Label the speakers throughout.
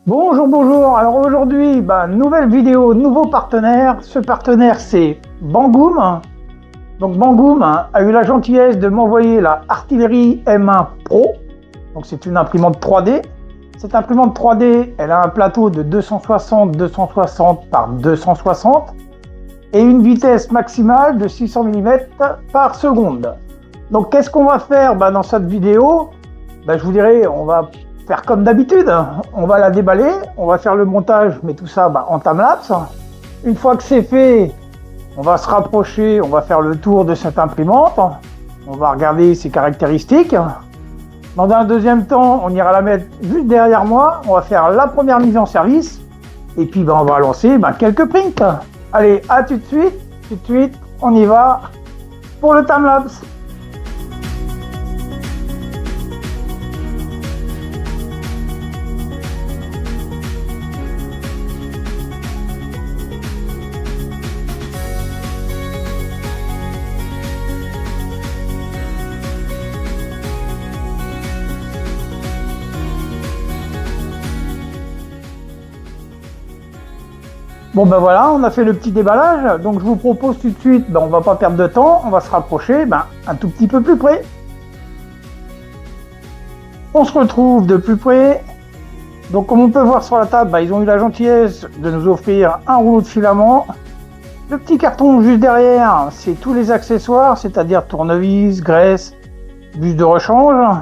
Speaker 1: Bonjour, bonjour. Alors aujourd'hui, nouvelle vidéo, nouveau partenaire. Ce partenaire, c'est Bangoom. Donc Bangoom a eu la gentillesse de m'envoyer la Artillery M1 Pro. Donc c'est une imprimante 3D. Cette imprimante 3D, elle a un plateau de 260 par 260 et une vitesse maximale de 600 mm par seconde. Donc qu'est-ce qu'on va faire dans cette vidéo? Je vous dirais, on va faire comme d'habitude, on va la déballer, on va faire le montage, mais tout ça en time-lapse. Une fois que c'est fait, on va se rapprocher, on va faire le tour de cette imprimante, on va regarder ses caractéristiques. Dans un deuxième temps, on ira la mettre juste derrière moi, on va faire la première mise en service, et puis on va lancer quelques prints. Allez, à tout de suite, on y va pour le time-lapse. Bon voilà, on a fait le petit déballage, donc je vous propose tout de suite, on va pas perdre de temps, on va se rapprocher un tout petit peu plus près. On se retrouve de plus près. Donc comme on peut voir sur la table, ils ont eu la gentillesse de nous offrir un rouleau de filament. Le petit carton juste derrière, c'est tous les accessoires, c'est-à-dire tournevis, graisse, buse de rechange.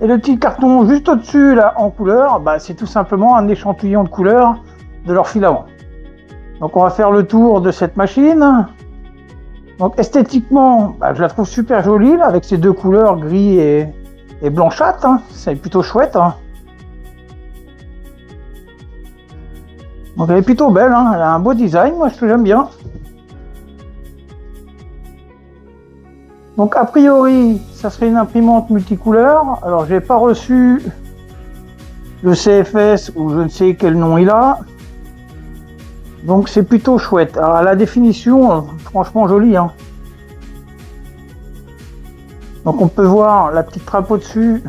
Speaker 1: Et le petit carton juste au-dessus, là, en couleur, c'est tout simplement un échantillon de couleur de leur filament. Donc on va faire le tour de cette machine. Donc esthétiquement, je la trouve super jolie là, avec ces deux couleurs gris et blanchâtre. C'est plutôt chouette. Donc elle est plutôt belle, elle a un beau design, moi j'aime bien. Donc a priori, ça serait une imprimante multicouleur. Alors j'ai pas reçu le CFS ou je ne sais quel nom il a. Donc c'est plutôt chouette. Alors la définition, franchement jolie. Donc on peut voir la petite trappe au-dessus.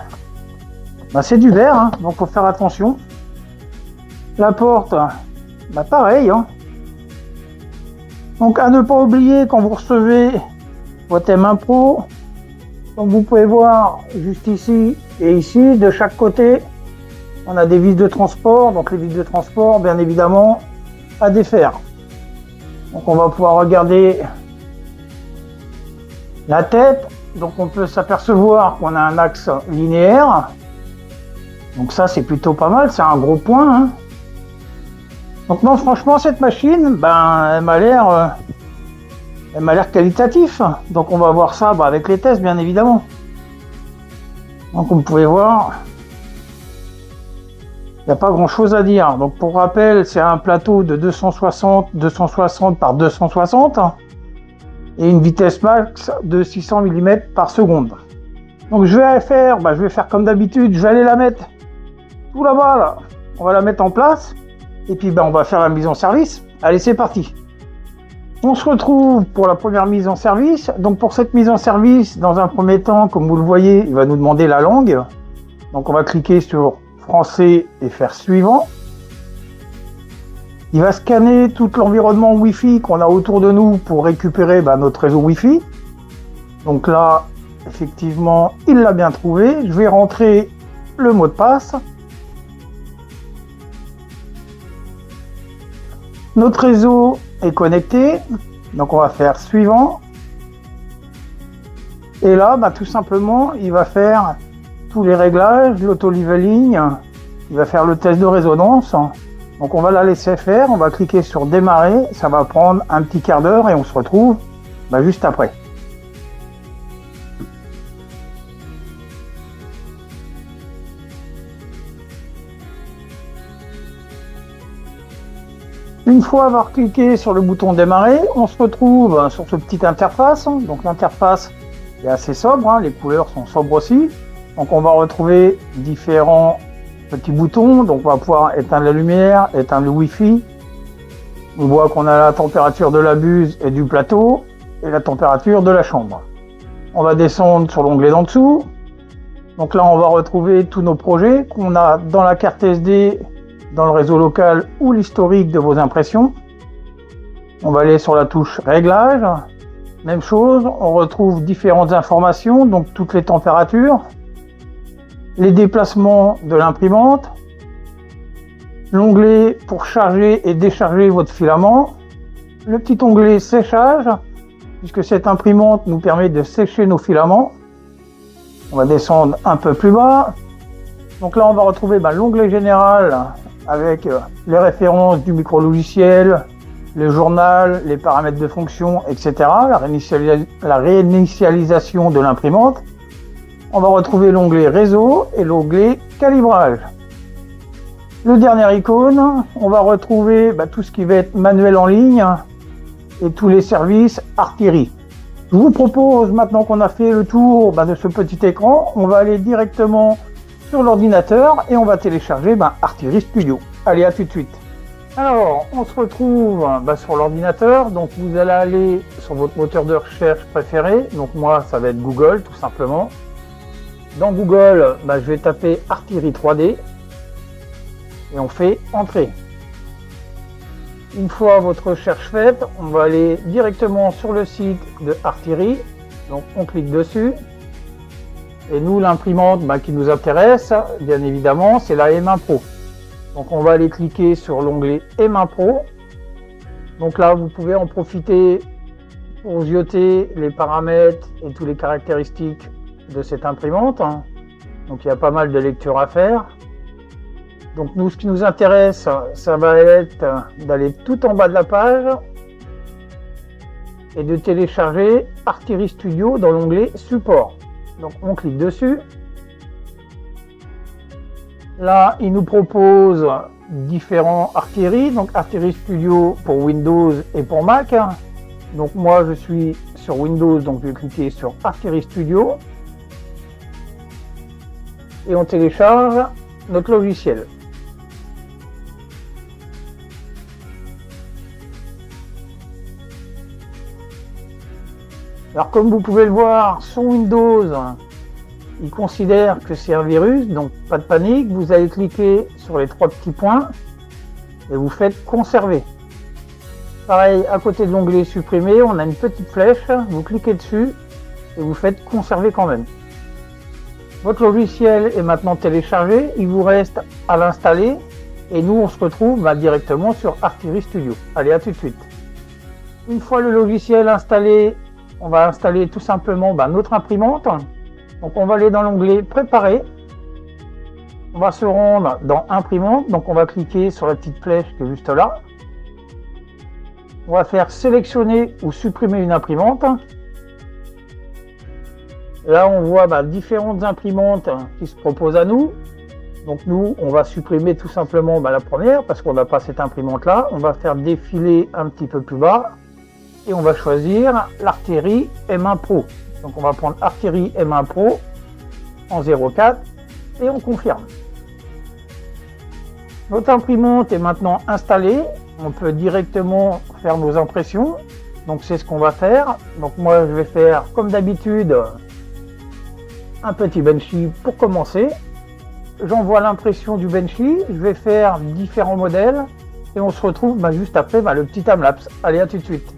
Speaker 1: C'est du verre, donc faut faire attention. La porte, pareil. Donc à ne pas oublier quand vous recevez votre M1 Pro, comme vous pouvez voir juste ici et ici, de chaque côté, on a des vis de transport. Donc les vis de transport, bien évidemment, à défaire. Donc on va pouvoir regarder la tête. Donc on peut s'apercevoir qu'on a un axe linéaire. Donc ça c'est plutôt pas mal, c'est un gros point. Donc non, franchement cette machine, elle m'a l'air qualitatif. Donc on va voir ça avec les tests bien évidemment. Donc comme vous pouvez voir, il n'y a pas grand chose à dire. Donc pour rappel, c'est un plateau de 260 par 260 et une vitesse max de 600 mm par seconde. Donc je vais faire comme d'habitude, je vais aller la mettre tout là-bas là. On va la mettre en place et puis on va faire la mise en service. Allez, c'est parti. On se retrouve pour la première mise en service. Donc pour cette mise en service, dans un premier temps, comme vous le voyez, il va nous demander la langue. Donc on va cliquer sur français et faire suivant. Il va scanner tout l'environnement Wi-Fi qu'on a autour de nous pour récupérer notre réseau Wi-Fi. Donc là, effectivement, il l'a bien trouvé. Je vais rentrer le mot de passe. Notre réseau est connecté. Donc on va faire suivant. Et là, tout simplement, il va faire tous les réglages, l'auto-leveling, il va faire le test de résonance. Donc on va la laisser faire, on va cliquer sur démarrer, ça va prendre un petit quart d'heure et on se retrouve juste après. Une fois avoir cliqué sur le bouton démarrer, on se retrouve sur cette petite interface. Donc l'interface est assez sobre, les couleurs sont sobres aussi. Donc on va retrouver différents petits boutons. Donc on va pouvoir éteindre la lumière, éteindre le Wi-Fi. On voit qu'on a la température de la buse et du plateau et la température de la chambre. On va descendre sur l'onglet d'en dessous. Donc là on va retrouver tous nos projets qu'on a dans la carte SD dans le réseau local ou l'historique de vos impressions. On va aller sur la touche Réglages. Même chose, on retrouve différentes informations, donc toutes les températures, les déplacements de l'imprimante, l'onglet pour charger et décharger votre filament, le petit onglet séchage, puisque cette imprimante nous permet de sécher nos filaments. On va descendre un peu plus bas. Donc là, on va retrouver l'onglet général avec les références du micro-logiciel, le journal, les paramètres de fonction, etc. La réinitialisation de l'imprimante. On va retrouver l'onglet réseau et l'onglet calibrage. Le dernier icône, on va retrouver tout ce qui va être manuel en ligne et tous les services Artillery. Je vous propose, maintenant qu'on a fait le tour de ce petit écran, on va aller directement sur l'ordinateur et on va télécharger Artillery Studio. Allez, à tout de suite. Alors, on se retrouve sur l'ordinateur, donc vous allez aller sur votre moteur de recherche préféré, donc moi ça va être Google tout simplement. Dans Google, je vais taper Artillery 3D et on fait Entrée. Une fois votre recherche faite, on va aller directement sur le site de Artillery, donc on clique dessus. Et nous, l'imprimante qui nous intéresse, bien évidemment, c'est la M1 Pro. Donc on va aller cliquer sur l'onglet M1 Pro. Donc là, vous pouvez en profiter pour zioter les paramètres et toutes les caractéristiques de cette imprimante. Donc il y a pas mal de lectures à faire. Donc nous, ce qui nous intéresse, ça va être d'aller tout en bas de la page et de télécharger Artillery Studio dans l'onglet Support. Donc on clique dessus. Là, il nous propose différents Artillery, donc Artillery Studio pour Windows et pour Mac. Donc moi, je suis sur Windows, donc je vais cliquer sur Artillery Studio et on télécharge notre logiciel. Alors comme vous pouvez le voir, sur Windows, il considère que c'est un virus, donc pas de panique, vous allez cliquer sur les trois petits points et vous faites conserver. Pareil, à côté de l'onglet supprimer, on a une petite flèche, vous cliquez dessus et vous faites conserver quand même. Votre logiciel est maintenant téléchargé, il vous reste à l'installer et nous on se retrouve directement sur Artillery Studio. Allez, à tout de suite. Une fois le logiciel installé, on va installer tout simplement notre imprimante. Donc on va aller dans l'onglet Préparer. On va se rendre dans Imprimante. Donc on va cliquer sur la petite flèche qui est juste là. On va faire sélectionner ou supprimer une imprimante. Là on voit différentes imprimantes qui se proposent à nous. Donc nous on va supprimer tout simplement la première parce qu'on n'a pas cette imprimante là. On va faire défiler un petit peu plus bas. Et on va choisir l'Artillery M1 Pro. Donc on va prendre Artillery M1 Pro en 04 et on confirme. Notre imprimante est maintenant installée. On peut directement faire nos impressions. Donc c'est ce qu'on va faire. Donc moi je vais faire comme d'habitude un petit Benchy pour commencer. J'envoie l'impression du Benchy. Je vais faire différents modèles et on se retrouve juste après le petit timelapse. Allez, à tout de suite.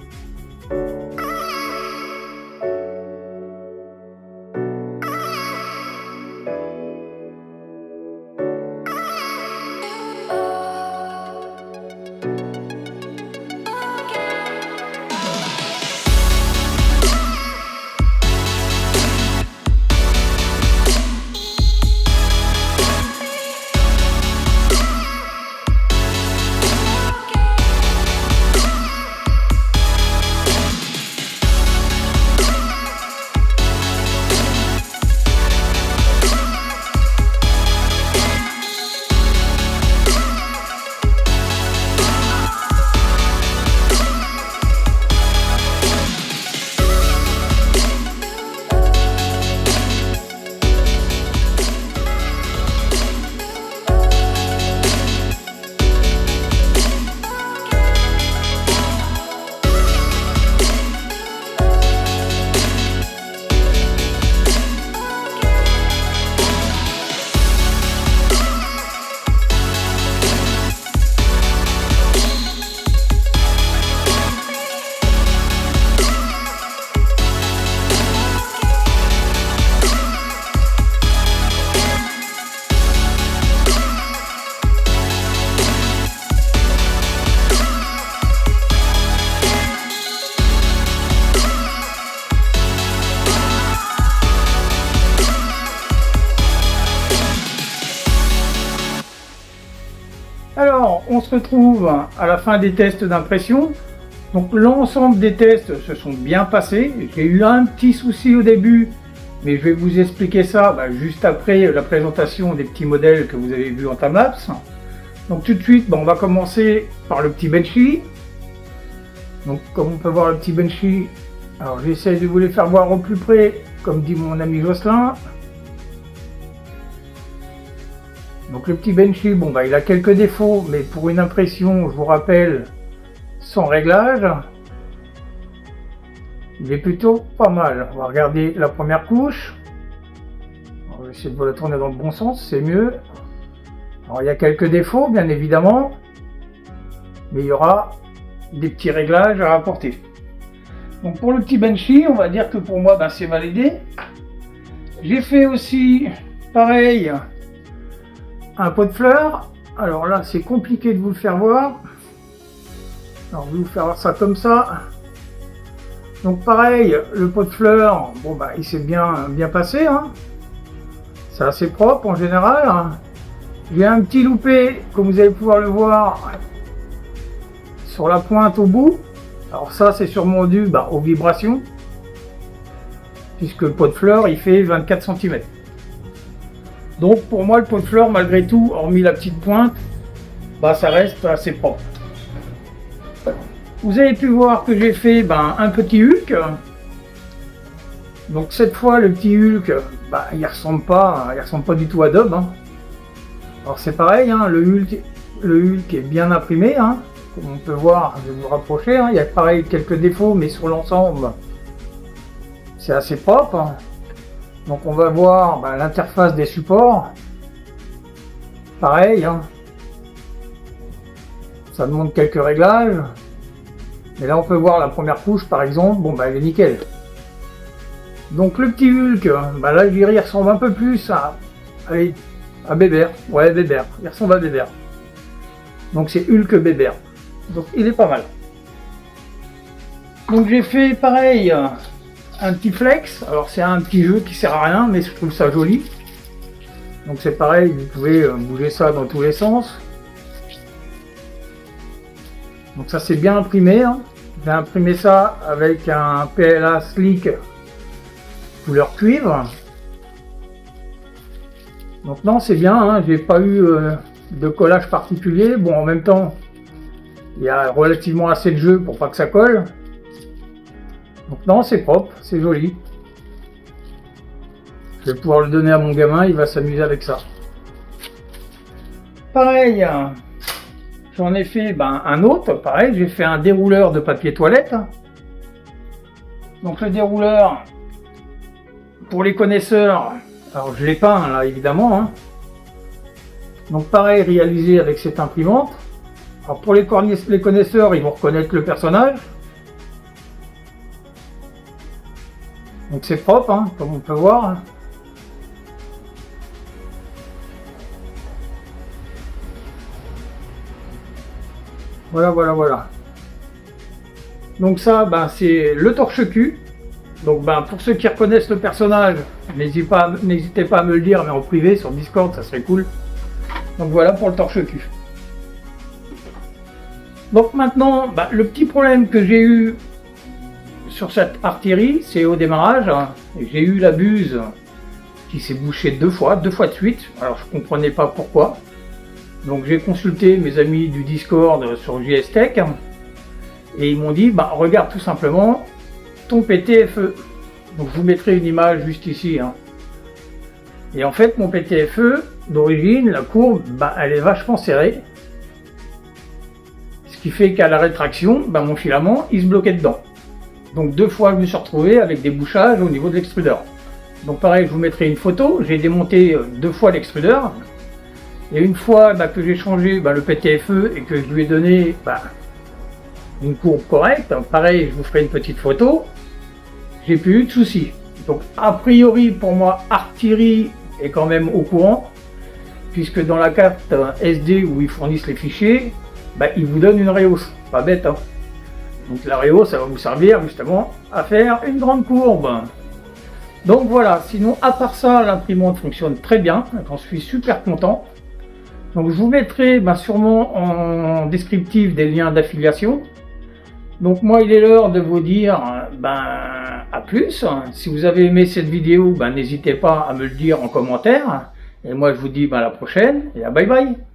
Speaker 1: on se retrouve à la fin des tests d'impression. Donc l'ensemble des tests se sont bien passés. J'ai eu un petit souci au début, mais je vais vous expliquer ça juste après la présentation des petits modèles que vous avez vus en timelapse. Donc tout de suite, on va commencer par le petit Benchy. Donc comme on peut voir le petit Benchy, alors j'essaie de vous les faire voir au plus près, comme dit mon ami Jocelyn. Donc le petit Benchy, il a quelques défauts, mais pour une impression, je vous rappelle, sans réglage, il est plutôt pas mal. On va regarder la première couche. On va essayer de vous la tourner dans le bon sens, c'est mieux. Alors il y a quelques défauts, bien évidemment, mais il y aura des petits réglages à apporter. Donc pour le petit Benchy, on va dire que pour moi, c'est validé. J'ai fait aussi, pareil, un pot de fleurs. Alors là, c'est compliqué de vous le faire voir. Alors je vais vous faire voir ça comme ça. Donc pareil, le pot de fleurs, il s'est bien passé. C'est assez propre en général. J'ai un petit loupé, comme vous allez pouvoir le voir, sur la pointe au bout. Alors ça, c'est sûrement dû aux vibrations, puisque le pot de fleurs, il fait 24 cm. Donc pour moi, le pot de fleurs, malgré tout, hormis la petite pointe, ça reste assez propre. Vous avez pu voir que j'ai fait un petit Hulk. Donc cette fois, le petit Hulk, il ressemble pas du tout à Dob. Alors c'est pareil, le Hulk est bien imprimé, comme on peut voir, je vais vous rapprocher, il y a pareil quelques défauts, mais sur l'ensemble, c'est assez propre. Donc on va voir l'interface des supports, pareil, ça demande quelques réglages, mais là on peut voir la première couche par exemple, elle est nickel. Donc le petit Hulk, là je dirais il ressemble un peu plus à Bébert, ouais Bébert, il ressemble à Bébert. Donc c'est Hulk Bébert, donc il est pas mal. Donc j'ai fait pareil, un petit flex, alors c'est un petit jeu qui sert à rien, mais je trouve ça joli. Donc c'est pareil, vous pouvez bouger ça dans tous les sens. Donc ça c'est bien imprimé, j'ai imprimé ça avec un PLA Slick couleur cuivre. Donc non, c'est bien, j'ai pas eu de collage particulier. En même temps, il y a relativement assez de jeu pour pas que ça colle. Donc non, c'est propre, c'est joli. Je vais pouvoir le donner à mon gamin, il va s'amuser avec ça. Pareil, j'en ai fait un autre, pareil, j'ai fait un dérouleur de papier toilette. Donc le dérouleur, pour les connaisseurs, alors je l'ai peint là évidemment. Donc pareil, réalisé avec cette imprimante. Alors pour les connaisseurs, ils vont reconnaître le personnage. Donc c'est propre, comme on peut voir. Voilà. Donc ça, c'est le torche-cul. Donc pour ceux qui reconnaissent le personnage, n'hésitez pas à me le dire, mais en privé sur Discord, ça serait cool. Donc voilà pour le torche-cul. Donc maintenant, le petit problème que j'ai eu sur cette artillerie, c'est au démarrage, j'ai eu la buse qui s'est bouchée deux fois de suite. Alors je comprenais pas pourquoi. Donc j'ai consulté mes amis du Discord sur JS Tech et ils m'ont dit regarde tout simplement ton PTFE. Donc je vous mettrai une image juste ici. Et en fait mon PTFE d'origine, la courbe, elle est vachement serrée. Ce qui fait qu'à la rétraction, mon filament il se bloquait dedans. Donc deux fois je me suis retrouvé avec des bouchages au niveau de l'extrudeur. Donc pareil, je vous mettrai une photo, j'ai démonté deux fois l'extrudeur. Et une fois que j'ai changé le PTFE et que je lui ai donné une courbe correcte, pareil, je vous ferai une petite photo, j'ai plus eu de soucis. Donc a priori pour moi, Artillerie est quand même au courant, puisque dans la carte SD où ils fournissent les fichiers, ils vous donnent une réhausse, pas bête. Donc la réhausse, ça va vous servir justement à faire une grande courbe. Donc voilà, sinon à part ça, l'imprimante fonctionne très bien, j'en suis super content. Donc je vous mettrai sûrement en descriptif des liens d'affiliation. Donc moi il est l'heure de vous dire à plus. Si vous avez aimé cette vidéo, n'hésitez pas à me le dire en commentaire. Et moi je vous dis à la prochaine et à bye bye.